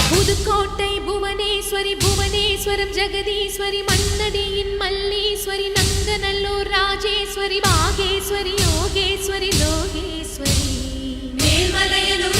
Pudukkottai Bhuvaneswari Puvaneswaram Jagadeeswari மன்னடியின் Malleswari Nanganallur Rajeswari Bageshwari Yogeswari Lokeswari Melmalayanur